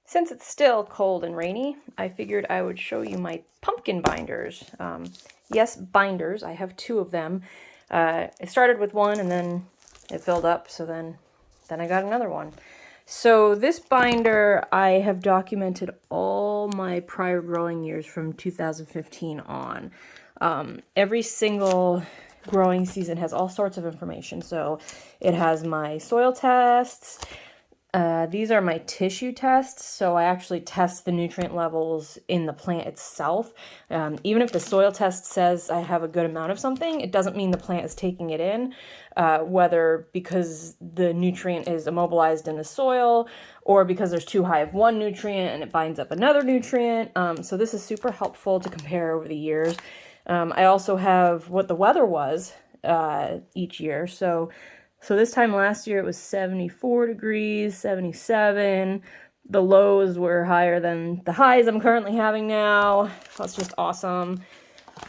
Since it's still cold and rainy, I figured I would show you my pumpkin binders. Yes, binders. I have two of them. It started with one and then it filled up, so then I got another one. So this binder, I have documented all my prior growing years from 2015 on. Every single growing season has all sorts of information. So it has my soil tests. These are my tissue tests, so I actually test the nutrient levels in the plant itself. Even if the soil test says I have a good amount of something, it doesn't mean the plant is taking it in, whether because the nutrient is immobilized in the soil or because there's too high of one nutrient and it binds up another nutrient. So this is super helpful to compare over the years. I also have what the weather was each year, so this time last year it was 74 degrees, 77. The lows were higher than the highs I'm currently having now. That's just awesome.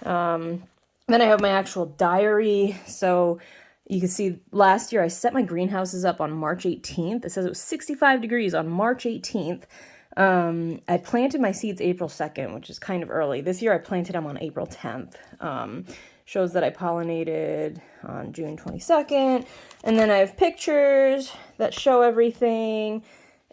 Then I have my actual diary. So you can see last year I set my greenhouses up on March 18th. It says it was 65 degrees on March 18th. I planted my seeds April 2nd, which is kind of early. This year I planted them on April 10th. Shows that I pollinated on June 22nd. And then I have pictures that show everything.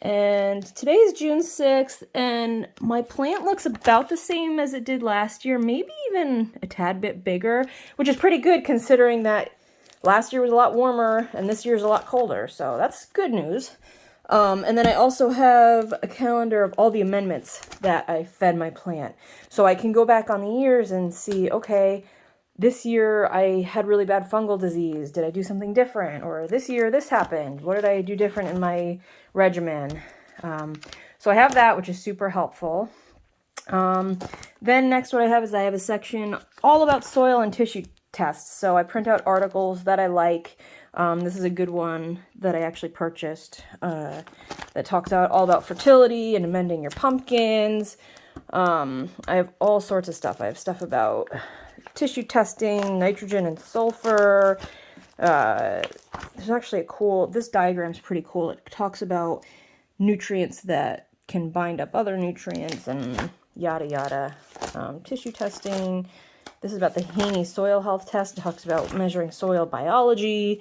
And today is June 6th, and my plant looks about the same as it did last year, maybe even a tad bit bigger, which is pretty good considering that last year was a lot warmer and this year's a lot colder. So that's good news. And then I also have a calendar of all the amendments that I fed my plant. So I can go back on the years and see, okay, this year I had really bad fungal disease. Did I do something different? Or this year this happened. What did I do different in my regimen? So I have that, which is super helpful. Then next what I have is I have a section all about soil and tissue tests. So I print out articles that I like. This is a good one that I actually purchased that talks all about fertility and amending your pumpkins. I have all sorts of stuff. I have stuff about tissue testing, nitrogen and sulfur. There's actually this diagram's pretty cool. It talks about nutrients that can bind up other nutrients and yada yada. Tissue testing. This is about the Haney soil health test. It talks about measuring soil biology.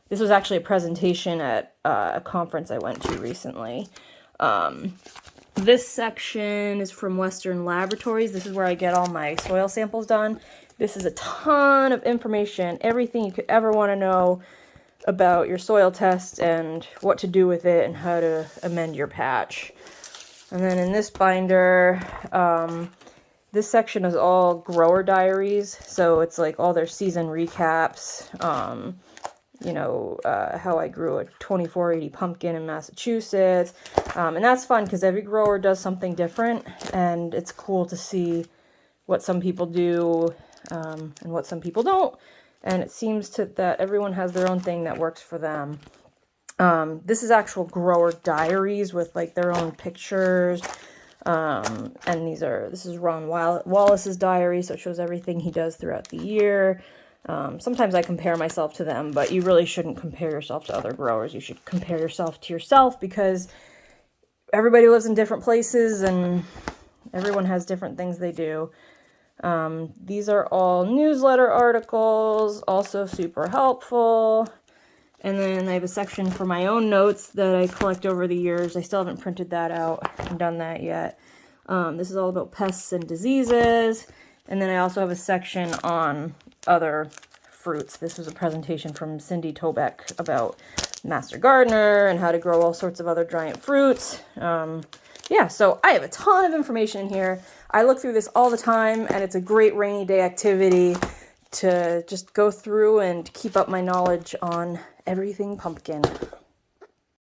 This was actually a presentation at a conference I went to recently. This section is from Western Laboratories. This is where I get all my soil samples done. This is a ton of information, everything you could ever want to know about your soil test and what to do with it and how to amend your patch. And then in this binder, this section is all grower diaries. So it's like all their season recaps, how I grew a 2480 pumpkin in Massachusetts. And that's fun because every grower does something different, and it's cool to see what some people do and what some people don't. And it seems that everyone has their own thing that works for them. This is actual grower diaries with like their own pictures. And this is Ron Wallace's diary, so it shows everything he does throughout the year. Sometimes I compare myself to them, but you really shouldn't compare yourself to other growers. You should compare yourself to yourself because everybody lives in different places and everyone has different things they do. These are all newsletter articles, also super helpful. And then I have a section for my own notes that I collect over the years. I still haven't printed that out and done that yet. This is all about pests and diseases. And then I also have a section on other fruits. This was a presentation from Cindy Tobeck about Master Gardener and how to grow all sorts of other giant fruits. So I have a ton of information in here. I look through this all the time, and it's a great rainy day activity to just go through and keep up my knowledge on everything pumpkin.